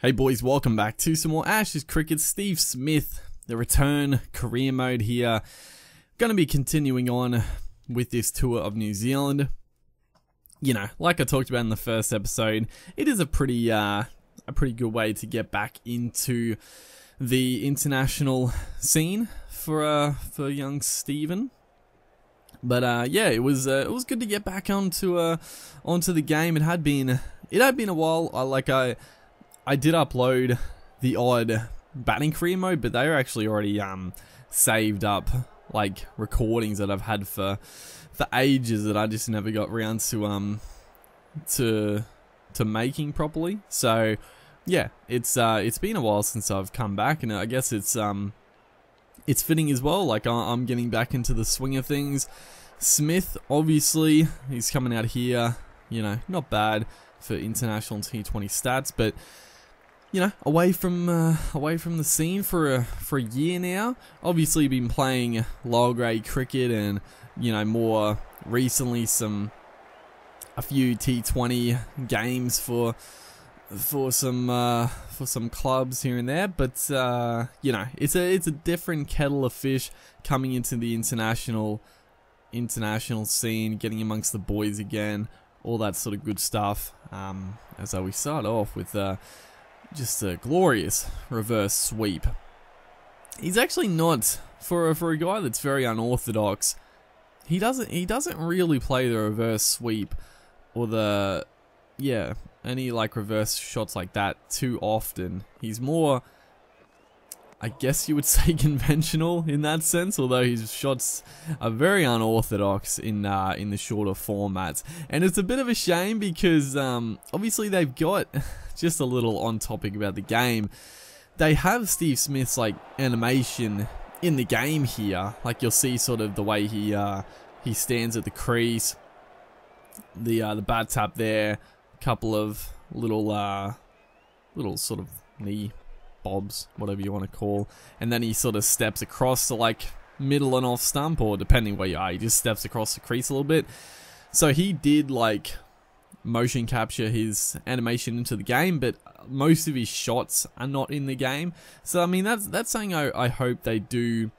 Hey boys, welcome back to some more Ashes Cricket. Steve Smith, the return career mode here. Going to be continuing on with this tour of New Zealand. You know, like I talked about in the first episode, it is a pretty good way to get back into the international scene for young Steven. But yeah, it was good to get back onto the game. It had been a while. I did upload the odd batting career mode, but they were actually already saved up, like recordings that I've had for ages that I just never got around to making properly. So yeah, it's been a while since I've come back, and I guess it's fitting as well. Like I'm getting back into the swing of things. Smith, obviously, he's coming out here. You know, not bad for international T20 stats, but you know, away from the scene for a year now. Obviously, been playing lower grade cricket, and you know, more recently a few T20 games for some clubs here and there. But you know, it's a different kettle of fish coming into the international scene, getting amongst the boys again, all that sort of good stuff. As we start off with just a glorious reverse sweep. He's actually not, for a guy that's very unorthodox, he doesn't really play the reverse sweep or any like reverse shots like that too often. He's more, I guess you would say, conventional in that sense, although his shots are very unorthodox in the shorter formats. And it's a bit of a shame because obviously they've got, just a little on topic about the game, they have Steve Smith's like animation in the game here. Like you'll see sort of the way he stands at the crease, the bat tap there, a couple of little sort of knee bobs, whatever you want to call, and then he sort of steps across to like middle and off stump, or depending where you are, he just steps across the crease a little bit. So he did like motion capture his animation into the game, but most of his shots are not in the game. So I mean, that's something I hope they do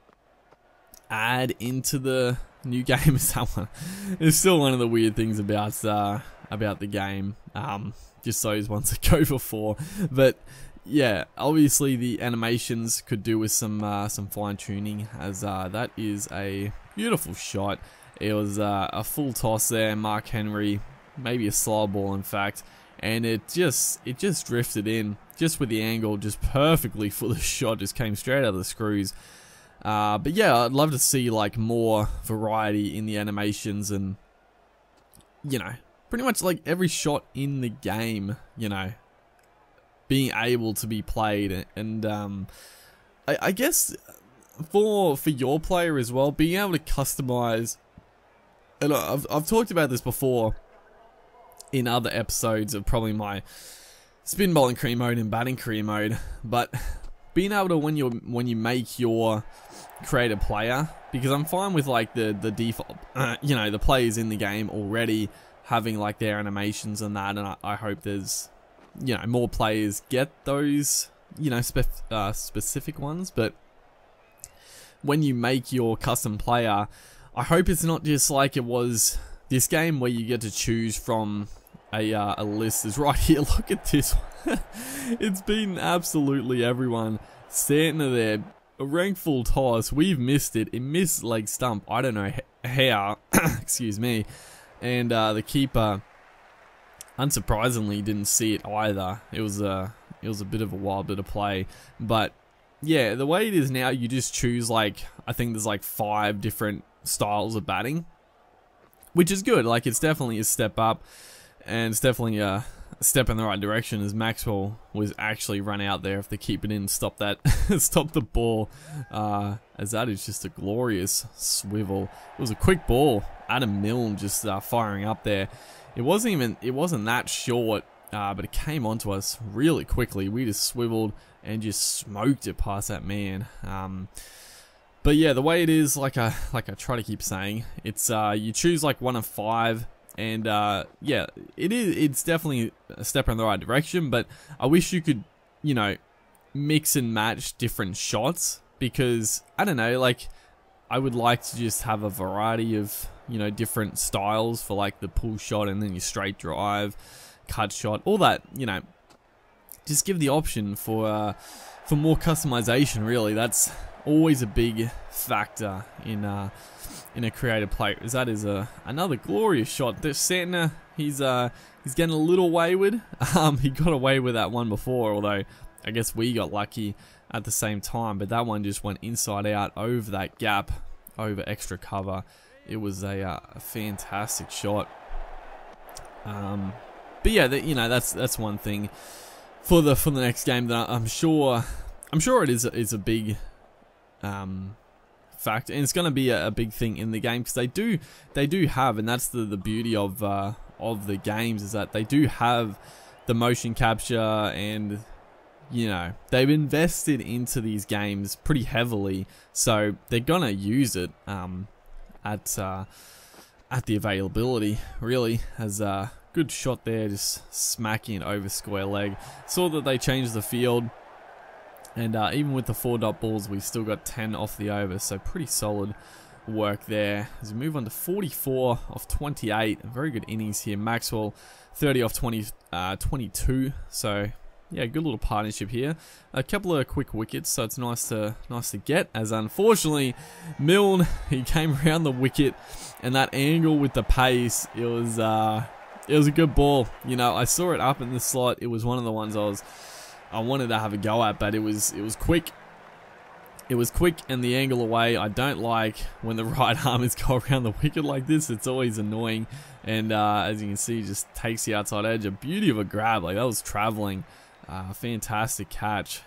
add into the new game. It's still one of the weird things about the game, just those ones that go for 4. But yeah, obviously the animations could do with some fine tuning, as that is a beautiful shot. It was a full toss there, Mark Henry, maybe a slow ball in fact, and it just drifted in just with the angle, just perfectly for the shot, just came straight out of the screws. But yeah, I'd love to see like more variety in the animations, and you know, pretty much like every shot in the game, you know, being able to be played. And I guess for your player as well, being able to customize, and I've talked about this before in other episodes of probably my spin bowling career mode and batting career mode, but being able to, when you make your create a player, because I'm fine with like the default, you know, the players in the game already having like their animations and that, and I hope there's, you know, more players get those, you know, specific ones. But when you make your custom player, I hope it's not just like it was this game where you get to choose from a list. Is right here. Look at this. It's been absolutely everyone standing there. A rank full toss. We've missed it. It missed leg stump. I don't know how. Excuse me. And the keeper, unsurprisingly, didn't see it either. It was a bit of a wild bit of play. But yeah, the way it is now, you just choose like, I think there's like 5 different styles of batting, which is good. Like, it's definitely a step up, and it's definitely a step in the right direction, as Maxwell was actually run out there if the keeper didn't stop that, stop the ball, as that is just a glorious swivel. It was a quick ball. Adam Milne just firing up there. It wasn't that short, but it came onto us really quickly. We just swiveled and just smoked it past that man. But yeah, the way it is, like I try to keep saying, it's you choose like 1 of 5, And yeah, it's definitely a step in the right direction, but I wish you could you know, mix and match different shots, because I don't know, like I would like to just have a variety of, you know, different styles for like the pull shot and then your straight drive, cut shot, all that, you know, just give the option for more customization. Really, that's always a big factor in a creative play. As that is another glorious shot. There's Santner, he's getting a little wayward. He got away with that one before, although I guess we got lucky at the same time, but that one just went inside out over that gap, over extra cover. It was a fantastic shot. But yeah, you know, that's one thing for the next game that I'm sure it is a big factor, and it's going to be a big thing in the game, because they do have, and that's the beauty of the games, is that they do have the motion capture, and you know, they've invested into these games pretty heavily, so they're gonna use it at the availability, really. As a good shot there, just smacking it over square leg. Saw that they changed the field, and even with the 4-dot balls, we still got 10 off the over, so pretty solid work there. As we move on to 44 off 28, very good innings here. Maxwell 30 off 22, so yeah, good little partnership here. A couple of quick wickets, so it's nice to get. As unfortunately, Milne, he came around the wicket, and that angle with the pace, it was a good ball. You know, I saw it up in the slot. It was one of the ones I wanted to have a go at, but it was quick. It was quick, and the angle away. I don't like when the right armers go around the wicket like this. It's always annoying, and as you can see, just takes the outside edge. A beauty of a grab, like that was traveling. Fantastic catch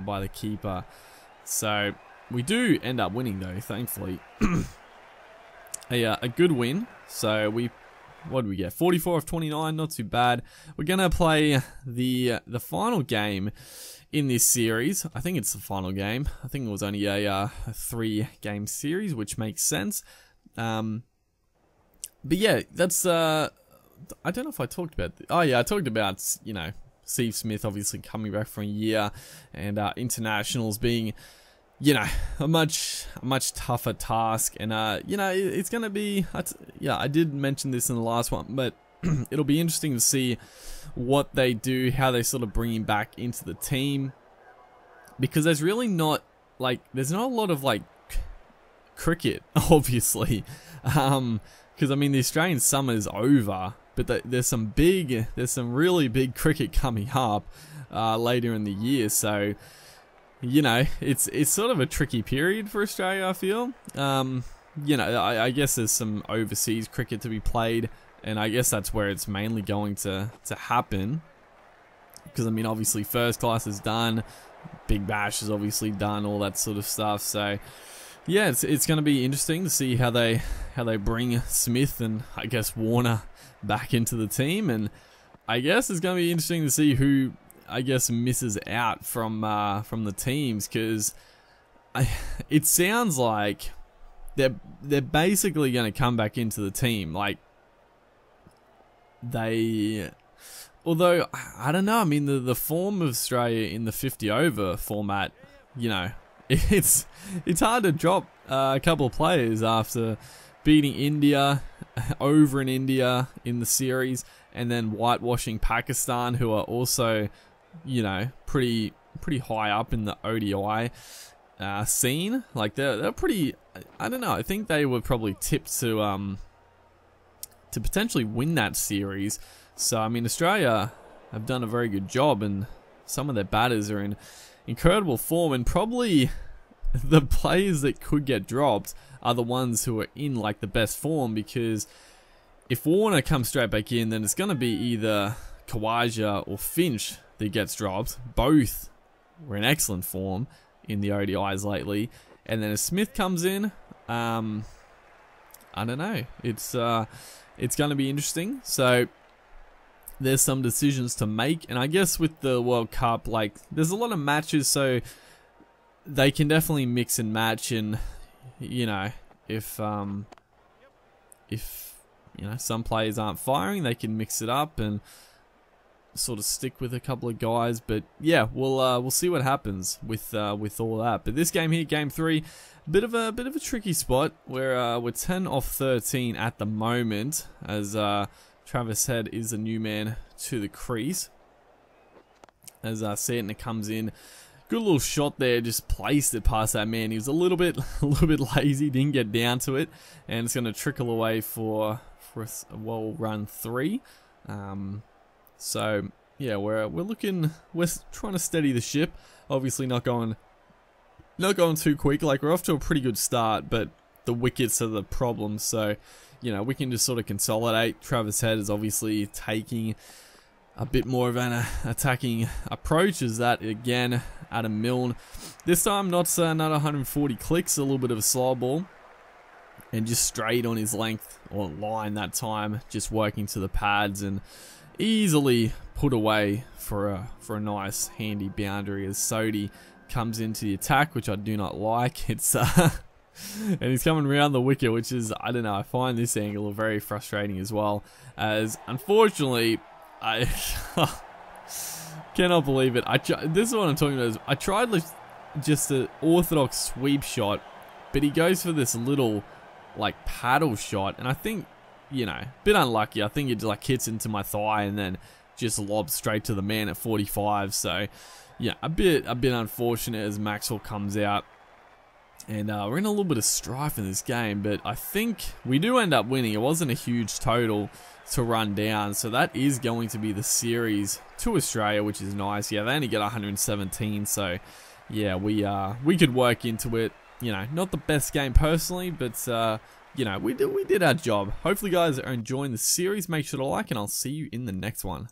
by the keeper. So we do end up winning, though, thankfully. A good win. So what did we get? 44 of 29, not too bad. We're gonna play the final game in this series. I think it's the final game. I think it was only a 3-game series, which makes sense. But yeah, that's I don't know if I talked about oh yeah, I talked about, you know, Steve Smith obviously coming back for a year, and internationals being, you know, a much tougher task, and you know, it's gonna be, yeah, I did mention this in the last one, but it'll be interesting to see what they do, how they sort of bring him back into the team, because there's really not, like, there's not a lot of like cricket, obviously, because I mean the Australian summer is over. But there's some really big cricket coming up later in the year, so you know, it's sort of a tricky period for Australia, I feel. You know, I guess there's some overseas cricket to be played, and I guess that's where it's mainly going to happen. Because I mean, obviously, first class is done, Big Bash is obviously done, all that sort of stuff. So yeah, it's going to be interesting to see how they bring Smith and I guess Warner back into the team, and I guess it's going to be interesting to see who I guess misses out from the teams, because it sounds like they're basically going to come back into the team. Like although I don't know, I mean the form of Australia in the 50 over format, you know, it's hard to drop a couple of players after beating India over in India in the series, and then whitewashing Pakistan, who are also, you know, pretty high up in the ODI scene. Like they're pretty. I don't know. I think they were probably tipped to potentially win that series. So I mean, Australia have done a very good job, and some of their batters are in incredible form, and probably the players that could get dropped are the ones who are in like the best form, because if Warner comes straight back in, then it's going to be either Khawaja or Finch that gets dropped. Both were in excellent form in the ODIs lately, and then if Smith comes in, I don't know. It's going to be interesting. So there's some decisions to make, and I guess with the World Cup, like there's a lot of matches, so they can definitely mix and match, and you know, if you know, some players aren't firing, they can mix it up, and sort of stick with a couple of guys, but yeah, we'll see what happens with all that. But this game here, game 3, bit of a tricky spot where we're 10 off 13 at the moment, as Travis Head is the new man to the crease. As Santner comes in, good little shot there, just placed it past that man. He was a little bit lazy, didn't get down to it, and it's going to trickle away for a well run 3. So yeah, we're trying to steady the ship. Obviously not going too quick. Like, we're off to a pretty good start, but the wickets are the problem. So, you know, we can just sort of consolidate. Travis Head is obviously taking a bit more of an attacking approach. Is that again Adam Milne? This time not 140 clicks, a little bit of a slow ball, and just straight on his length or line that time, just working to the pads and easily put away for a nice handy boundary as Sodhi comes into the attack, which I do not like. It's and he's coming around the wicket, which is, I don't know, I find this angle very frustrating as well, as unfortunately I cannot believe it. This is what I'm talking about. Is I tried just an orthodox sweep shot, but he goes for this little like paddle shot, and I think, you know, a bit unlucky. I think it like hits into my thigh and then just lobs straight to the man at 45. So yeah, a bit unfortunate as Maxwell comes out. And we're in a little bit of strife in this game, but I think we do end up winning. It wasn't a huge total to run down, so that is going to be the series to Australia, which is nice. Yeah, they only get 117, so yeah, we could work into it. You know, not the best game personally, but you know, we did our job. Hopefully, guys are enjoying the series. Make sure to like, and I'll see you in the next one.